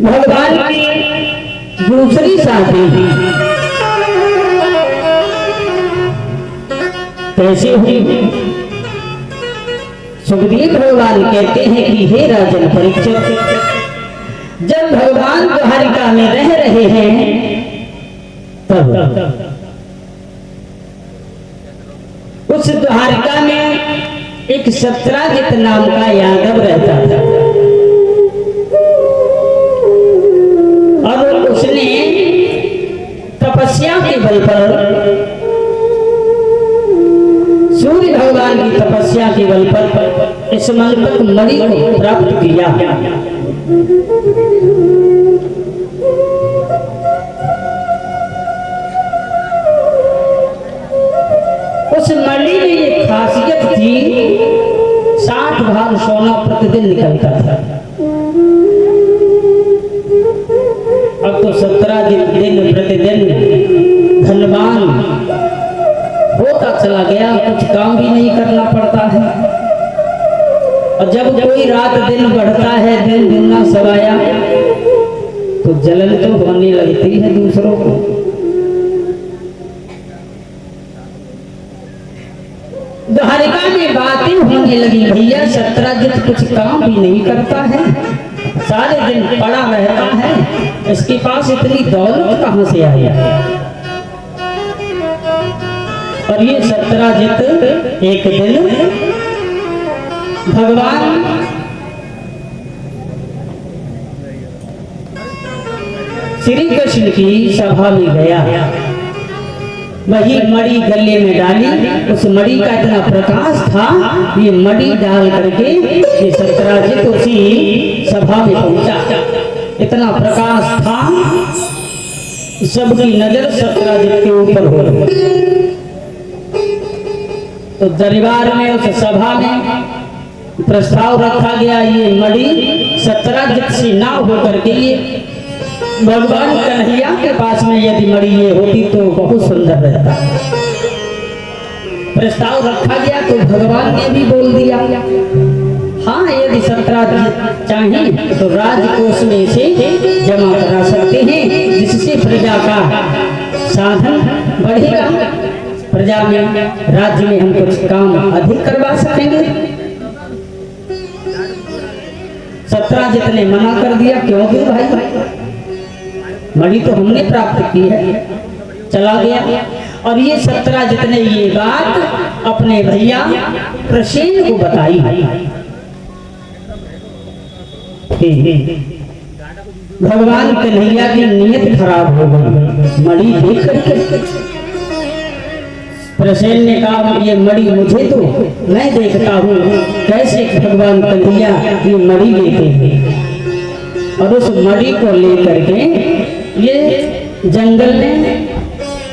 भगवान की दूसरी शादी कैसे हुई? सुखदेव भगवान कहते हैं कि हे राजन परीक्षित, जब भगवान द्वारिका में रह रहे हैं तब उस द्वारिका में एक सत्राजित नाम का यादव रहता था और उसने तपस्या के बल पर, सूर्य भगवान की तपस्या के बल पर इस मंत्रक मणि को प्राप्त किया। उस मणि में ये खासियत थी, 60 भाग सोना प्रतिदिन निकलता था। अब तो 17 दिन प्रतिदिन धनवान होता चला गया, कुछ काम भी नहीं करना पड़ता है। और जब कोई रात दिन बढ़ता है, दिन दुगना सवाया, तो जलन तो होने लगती है दूसरों को। द्वारिका में बातें होने लगी, भैया सत्राजित कुछ काम भी नहीं करता है, सारे दिन पड़ा रहता है, इसके पास इतनी दौलत कहां से आई? और ये सत्राजित एक दिन भगवान श्री कृष्ण की सभा में गया, वही मणि गले में डाली। उस मणि का इतना प्रकाश था, ये मणि डाल करके ये सत्राजित उसी सभा में पहुंचा। इतना प्रकाश था, सबकी नजर सत्राजित के ऊपर हो रही। तो दरबार में, उस सभा में प्रस्ताव रखा गया, ये मणि सत्राजित से ना हो करके ये भगवान कन्हैया के पास में यदि मणि ये होती तो बहुत सुंदर रहता। प्रस्ताव रखा गया तो भगवान ने भी बोल दिया, हाँ यदि सत्राजित चाहें तो राजकोष में से जमा करा सकते हैं, जिससे प्रजा का साधन बढ़ेगा, प्रजा में, राज्य में हम कुछ काम अधिक करवा सकेंगे। सत्राजित ने मना कर दिया, क्यों दूं भाई, मणि तो हमने प्राप्त की है। चला गया और ये सत्राजित ने ये बात अपने भैया प्रसेन को बताई। भगवान कन्हैया की नीयत खराब हो गई, मणि देख करके प्रसेन ने कहा, ये मणि मुझे तो मैं देखता हूँ, कैसे भगवान कन्हैया ये मणि लेते हैं। और उस मणि को लेकर के ये जंगल में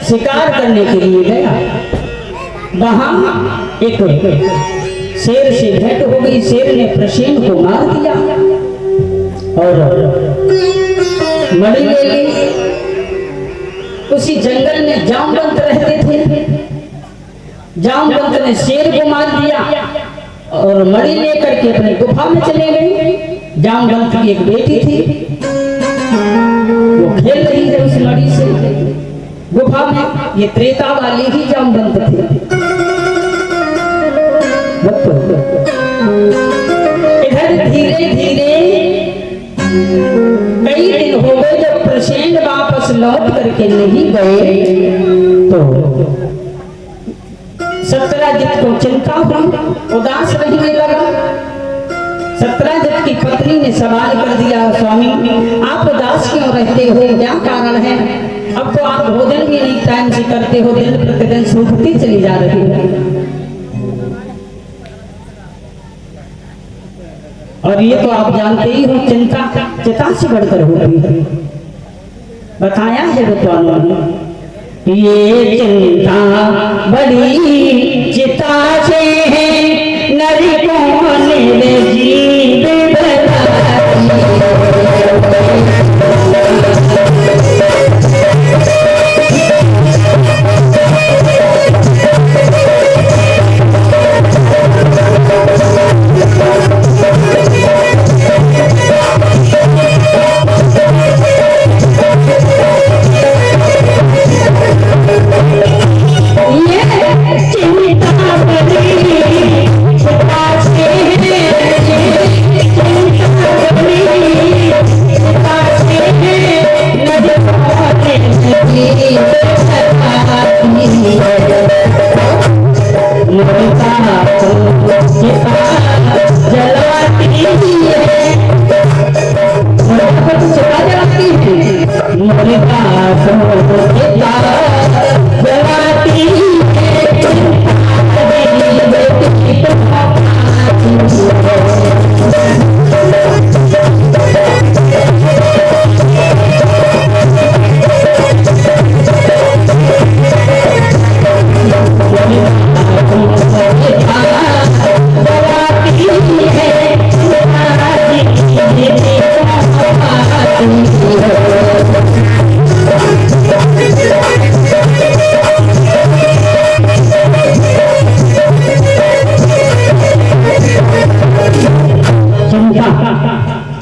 शिकार करने के लिए गया। वहां एक शेर से भेंट हो गई, शेर ने प्रसेन को मार दिया और मणि ले ली। उसी जंगल में जामवंत रहते थे, जामवंत ने शेर को मार दिया और मणि लेकर के अपनी गुफा में चले गए। जामवंत की एक बेटी थी, वो खेल रही है उस मणि से गुफा में। ये त्रेता वाले ही जामवंत थे। इधर धीरे धीरे कई दिन हो गए, जब प्रसेन वापस लौट करके नहीं गए तो सत्राजित को चिंता हुई, उदास रहने लगा। सत्राजित की पत्नी ने सवाल कर दिया, स्वामी आप उदास क्यों रहते हो, क्या कारण है? अब तो आप भोजन भी नहीं टाइम से करते हो, दिन प्रतिदिन सूखती चली जा रही है। और ये तो आप जानते ही हो, चिंता चिता से बढ़कर होती है। बताया है विद्वानों ने, ये चिंता बड़ी चिता से है, नरी कौन जीव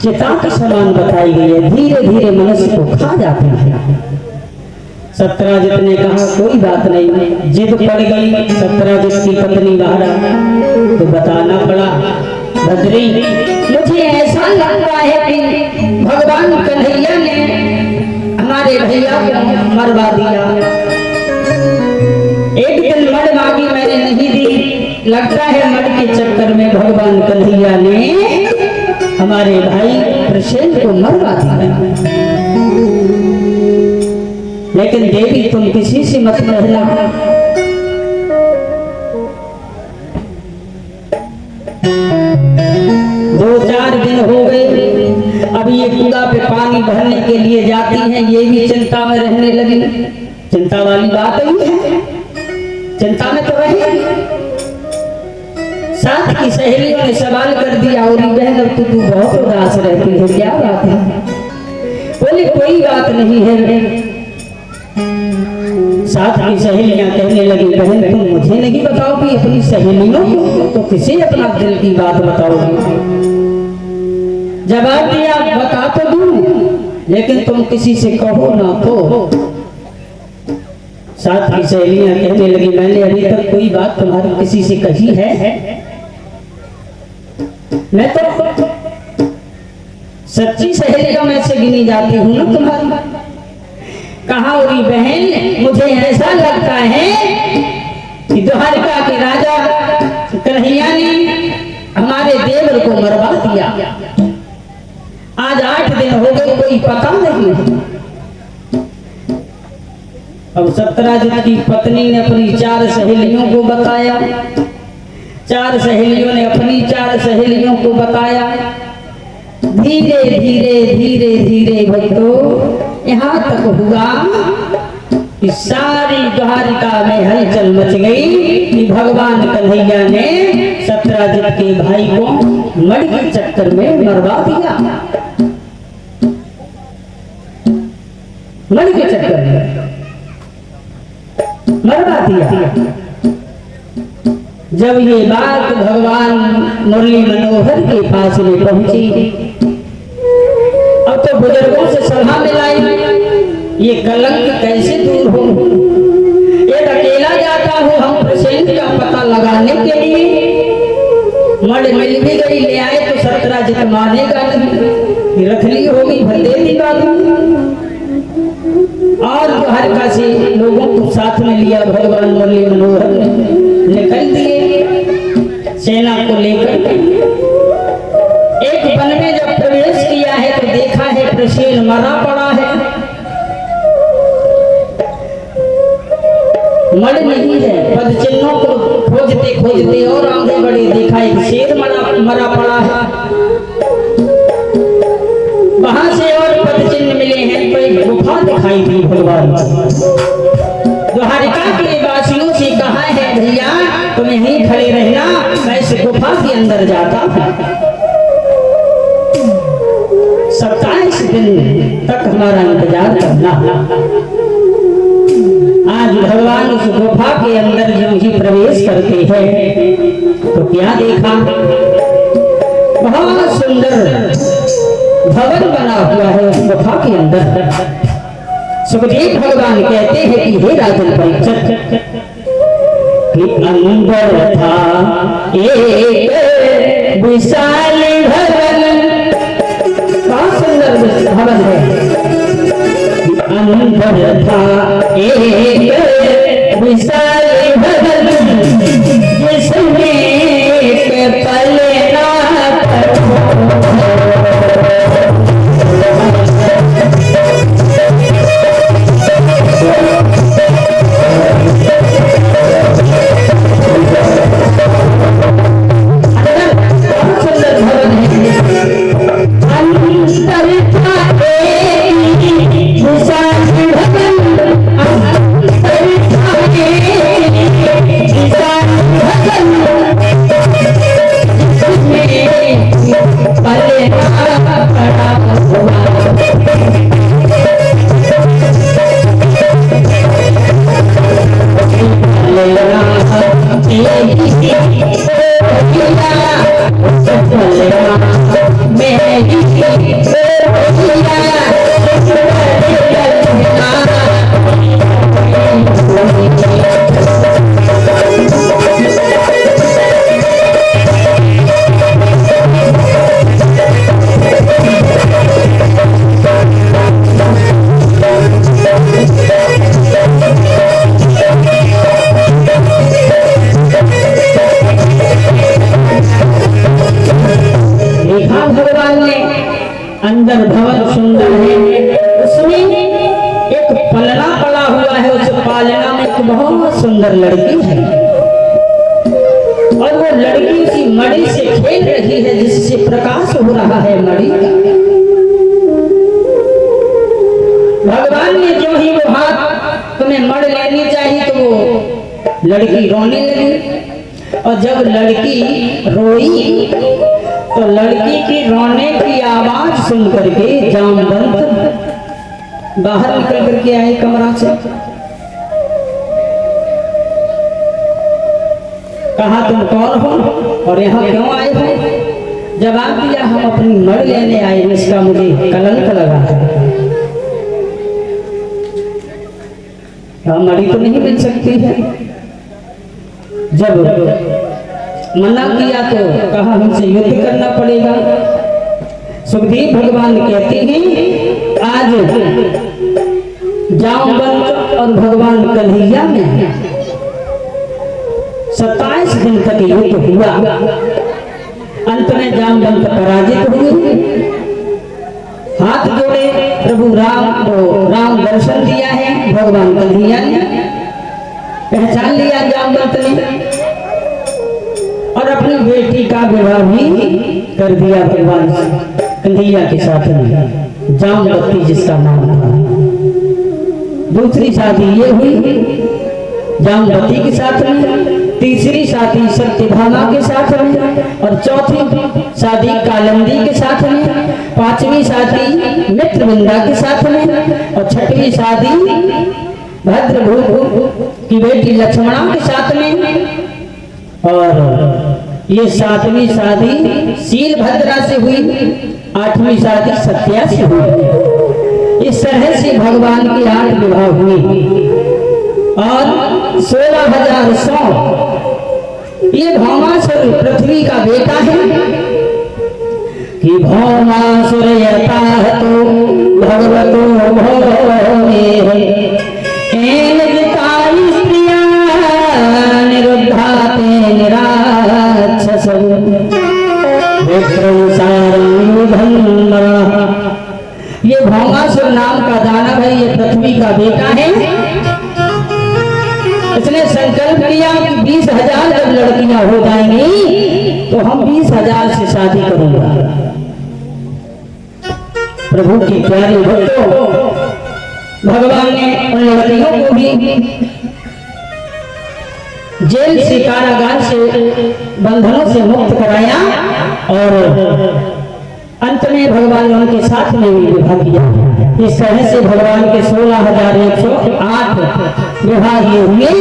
चिता के समान बताई गई है, धीरे धीरे मनुष्य को खा जाते हैं। सत्यराजित ने कहा कोई बात नहीं, जिद पड़ गई सत्यराजित की पत्नी बाहर तो बताना पड़ा, भद्री मुझे ऐसा लगता है कि भगवान कन्हैया ने हमारे भैया को मरवा दिया। एक दिन मड़ मांगी मैंने नहीं दी, लगता है मड़ के चक्कर में भगवान कन्हैया ने हमारे भाई प्रसेन को मरवा दिया। लेकिन देवी तुम किसी से मत कहना, दो चार दिन हो गए, अभी ये कुआ पे पानी भरने के लिए जाती हैं, ये भी चिंता में रहने लगी। चिंता वाली बात ही है, चिंता में तो रही। साथ की सहेलियों ने सवाल कर दिया, और बहन अब तू बहुत उदास रहती है, क्या बात है? बोले कोई बात नहीं है। साथ की सहेलियां कहने लगी, बहन तुम मुझे नहीं बताओगी अपनी सहेलियों को, तो किसे अपना दिल की बात बताओगी? जवाब दिया बता तो दूं, लेकिन तुम किसी से कहो ना। तो साथ की सहेलियां कहने लगी, मैंने अभी तक कोई बात तुम्हारी किसी से कही है? मैं तो सच्ची सहेलियों में से गिनी जाती हूँ ना तुम्हारी। कहा उरी बहन मुझे ऐसा लगता है कि द्वारका के राजा कन्हैया ने हमारे देवर को मरवा दिया। आज 8 दिन हो गए, कोई पता नहीं। अब सत्यराजित की पत्नी ने अपनी 4 सहेलियों को बताया, 4 सहेलियों ने अपनी 4 सहेलियों को बताया। धीरे धीरे धीरे धीरे भक्तों यहाँ तक हुआ कि सारी द्वारिका में हलचल मच गई कि भगवान कन्हैया ने सत्यराजित के भाई को मड़ के चक्कर में मरवा दिया। मड़ के चक्कर में मरवा दिया। जब ये बात भगवान मुरली मनोहर के पास में पहुंची, अब तो बुजुर्गों से सलाह मिलाई, ये कलंक कैसे दूर हो? एक अकेला जाता हूँ हम प्रसेन का पता लगाने के लिए, मड़ मिल भी गई, ले आए तो सत्यराजित मानेगा नहीं, रख ली होगी भले दी बात। और द्वारका से लोगों को साथ में लिया भगवान मुरली मनोहर ने, निकल दिए सेना को लेकर। एक वन में जब प्रवेश किया है तो देखा है प्रसेन मरा पड़ा है, मड़ नहीं है। पद चिन्हों को खोजते खोजते और आगे बढ़े, देखा एक शेर मरा पड़ा है। वहां से और पद चिन्ह मिले हैं, तो एक गुफा दिखाई दी भगवान। द्वारिका के वासियों से कहा है भैया तुम यहीं खड़े रहना, मैं इस गुफा के अंदर जाता हूं। 27 दिन तक हमारा इंतजार करना। आज भगवान उस गुफा के अंदर जब ही प्रवेश करते हैं तो क्या देखा? बहुत सुंदर भवन बना हुआ है उस गुफा के अंदर। सुखदेव भगवान कहते हैं कि हे राजन परीक्षित, अंदर था एक विशाल भवन। बहुत सुंदर भवन है। अंदर था एक विशाल भवन, जिसमें पलना अंदर भवन सुंदर है, उसमें एक पलना पड़ा हुआ है, उस पालना में एक बहुत सुंदर लड़की है और वो लड़की उसी मणि से खेल रही है जिससे प्रकाश हो रहा है मणि का। भगवान ने जो ही वो हाथ तुम्हें मण लेनी चाहिए तो वो लड़की रोने लगी और जब लड़की रोई तो लड़की की रोने की आवाज सुन करके जामवंत बाहर निकल करके आए कमरा से। कहा तुम कौन हो और यहाँ क्यों आए हो? जवाब दिया हम अपनी मण लेने आए, इसका मुझे कलंक लगा है। मणि तो नहीं मिल सकती है। जब मना किया तो कहा हमसे युद्ध करना पड़ेगा। सुखदेव भगवान कहते हैं आज जामवंत और भगवान कन्हैया में 27 दिन तक युद्ध हुआ। अंत में जामवंत पराजित हुए। हाथ जोड़े प्रभु राम को राम दर्शन दिया है भगवान कन्हैया ने, पहचान लिया जामवंत ने और अपनी बेटी का विवाह भी कर दिया भगवान कन्हैया के साथ में, जामवती जिसका नाम था। दूसरी शादी ये हुई जामवती के साथ में, तीसरी शादी सत्यभामा के साथ में और चौथी शादी कालिंदी के साथ में, पांचवी शादी मित्रविंदा के साथ में और छठवीं शादी भद्रभू की बेटी लक्ष्मणा के साथ में और ये 7वीं शादी शीलभद्रा से हुई, 8वीं शादी सत्या से हुई। इस तरह से भगवान के 8 विवाह हुए और 16,100 ये भौमासुर पृथ्वी का बेटा है कि भौमासुर यथा तो भगवतो भौमे एन जिताई स्त्रिया निरुद्धाते निराक्षस ये भौमासुर नाम का दानव है, ये पृथ्वी का बेटा है। इसने संकल्प किया कि 20,000 जब लड़कियां हो जाएंगी तो हम 20,000 से शादी करूंगा। प्रभु की प्यारी भक्तों, भगवान ने उन लड़कियों को भी जेल से कारागार से बंधनों से मुक्त कराया और अंत में भगवान ने उनके साथ में भी विवाह किया। इस तरह से भगवान के 16,108 विवाह हुए।